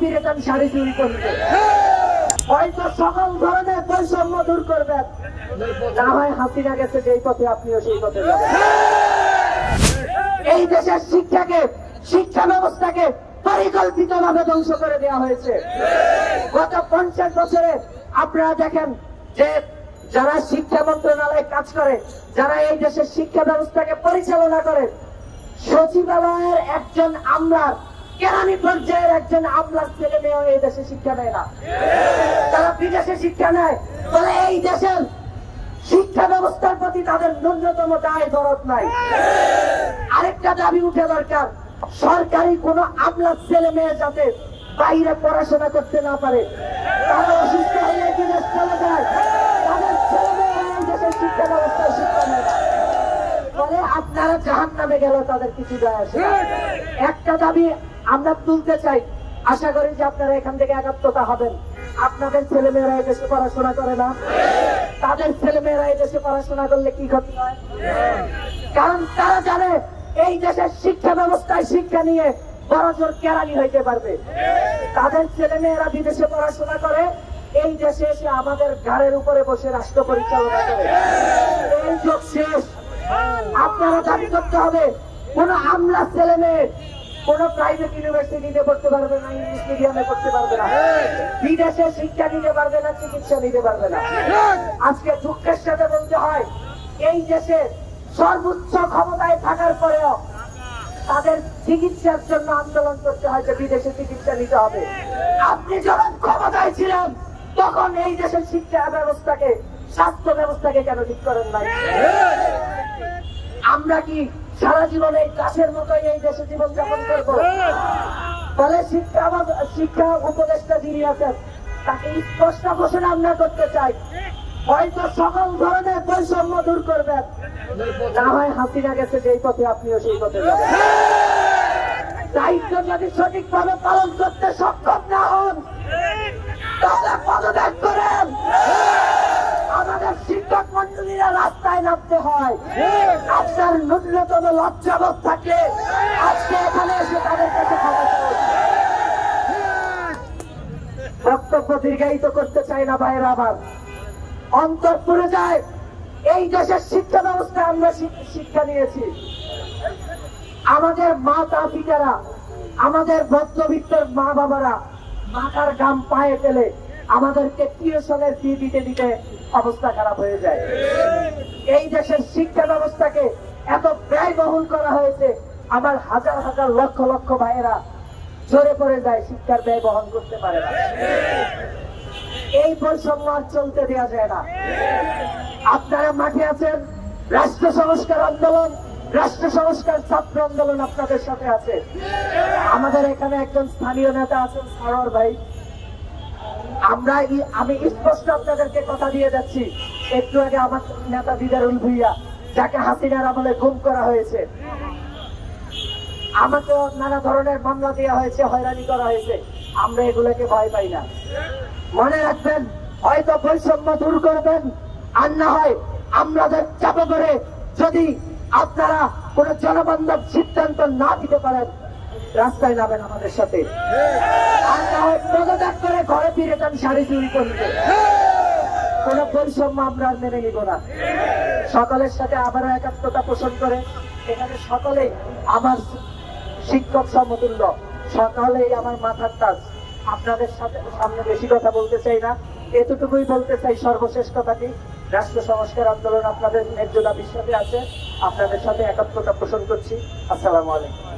ফিরে যান শাড়ি চুরি করতে। হয়তো সকল ধরনের বৈষম্য দূর করবেন, না হয় হাসিনা গেছে যেই পথে আপনিও সেই পথে যাবেন। এই দেশের শিক্ষা ব্যবস্থাকে পরিকল্পিতভাবে ধ্বংস করে দেওয়া হয়েছে। গত 50 বছরে আপনারা দেখেন যে যারা শিক্ষা মন্ত্রণালয়ে কাজ করে, যারা এই দেশের শিক্ষা ব্যবস্থাকে পরিচালনা করে, সচিবালয়ের একজন আমলার, কেরানি পর্যায়ের একজন আমলার ছেলে মেয়েও এই দেশে শিক্ষা নেয় না, তারা বিদেশে শিক্ষা নেয়। বলে এই দেশের শিক্ষা ব্যবস্থার প্রতি তাদের ন্যূনতম দায় দরদ নাই। আরেকটা দাবি উঠে দরকার, সরকারি কোন আমলার ছেলে মেয়ে যাতে বাইরে পড়াশোনা করতে না পারে, তারা অসুস্থ হলে বিদেশ চলে যায়, তাদের ছেলে মেয়েরা এই দেশের শিক্ষা ব্যবস্থায় শিক্ষা নেয় না। বলে আপনারা জাহান্নামে গেল তাদের কিছু যায় আসে না। একটা দাবি আমরা তুলতে চাই, আশা করি যে আপনারা এখান থেকে একাত্মতা হবেন। আপনাদের ছেলে মেয়েরা এই দেশে পড়াশোনা করে না, তাদের ছেলে মেয়েরা এই দেশে পড়াশোনা করলে কি ক্ষতি হয়? কারণ তারা জানে এই দেশের শিক্ষা ব্যবস্থায় শিক্ষা নিয়ে বড়জোর কেরানি হইতে পারবে। তাদের ছেলে মেয়েরা বিদেশে পড়াশোনা করে, এই দেশে এসে আমাদের ঘাড়ের উপরে বসে রাষ্ট্র পরিচালনা করে। এই যুগ শেষ। আপনারা দাবি করতে হবে কোন আমলা ছেলে মেয়ে কোন প্রাইভেট ইউনিভার্সিটিতে পড়তে পারবে না, ইংলিশ মিডিয়ামে পড়তে পারবে না, বিদেশে শিক্ষা নিতে পারবে না, চিকিৎসা নিতে পারবে না। আজকে দুঃখের সাথে বলতে হয়, এই দেশে সর্বোচ্চ ক্ষমতায় থাকার পরেও তাদের চিকিৎসার জন্য আন্দোলন করতে হয় যে বিদেশে চিকিৎসা নিতে হবে। আপনি যখন ক্ষমতায় ছিলেন তখন এই দেশের শিক্ষা ব্যবস্থাকে, স্বাস্থ্য ব্যবস্থাকে কেন ঠিক করেন নাই? আমরা কি সারা জীবন এই চাষের মতোই এই দেশে জীবনযাপন করবো? ফলে শিক্ষা উপদেষ্টা যিনি আছেন তাকে স্পষ্ট ঘোষণা আমরা করতে চাই, হয়তো সকল ধরনের বৈষম্য দূর করবেন, না হয় হাসিনা গেছে যেই পথে আপনিও সেই পথে যাবেন। দায়িত্ব যদি সঠিকভাবে পালন করতে সক্ষম না হন তাহলে পদত্যাগ করেন। আমাদের শিক্ষক মন্ডলীরা রাস্তায় নামতে হয়। আপনার ন্যূনতম লজ্জাবোধ থাকলে আজকে এখানে এসে তাদের কাছে ক্ষমা চান। বক্তব্য দীর্ঘায়িত করতে চাই না ভাইয়েরা, আমার অন্তর পুড়ে যায়। এই দেশের শিক্ষা ব্যবস্থা আমরা শিক্ষা নিয়েছি, আমাদের মাতা পিতারা, আমাদের মধ্যবিত্তের মা বাবারা মাথার ঘাম পায়ে ফেলে আমাদেরকে টিউশনের ফি দিতে দিতে অবস্থা খারাপ হয়ে যায়। এই দেশের শিক্ষা ব্যবস্থাকে এত ব্যয়বহুল করা হয়েছে, আমার হাজার হাজার লক্ষ লক্ষ ভাইয়েরা ঝরে পড়ে যায়, শিক্ষার ব্যয় বহন করতে পারে না। এই বৈষম্য আর চলতে দেওয়া যায় না। আপনারা মাঠে আছেন, রাষ্ট্র সংস্কার আন্দোলন, রাষ্ট্র সংস্কার ছাত্র আন্দোলন আপনাদের সাথে আছে। আমাদের এখানে একজন স্থানীয় নেতা আছেন সরোয়ার ভাই, আমি স্পষ্ট আপনাদেরকে কথা দিয়ে যাচ্ছি, একটু আগে আমার নেতা দিদারুল ভুইয়া যাকে হাসিনার আমলে গুম করা হয়েছে, আমাকে নানা ধরনের মামলা দেওয়া হয়েছে, হয়রানি করা হয়েছে, আমরা এগুলোকে ভয় পাই না। মনে রাখবেন, হয়তো বৈষম্য দূর করবেন, আর না হয় আমাদের চাপ করে যদি আপনারা কোন জনবান্ধব সিদ্ধান্ত না দিতে পারেন রাস্তায় নামেন আমাদের সাথে, আর না হয় পদত্যাগ করে ঘরে ফিরে যান শাড়ি চুরি করতে। কোন বৈষম্য আমরা মেনে নিব না। সকলের সাথে আবারও একাত্মতা পোষণ করে এখানে সকলেই আমার শিক্ষক সমতুল্য, সকলেই আমার মাথার তাজ। আপনাদের সাথে সামনে বেশি কথা বলতে চাই না, এতটুকুই বলতে চাই, সর্বশেষ কথাটি, রাষ্ট্র সংস্কার আন্দোলন আপনাদের ন্যায্য দাবির সাথে আছে, আপনাদের সাথে একাত্মতা পোষণ করছি। আসসালামু আলাইকুম।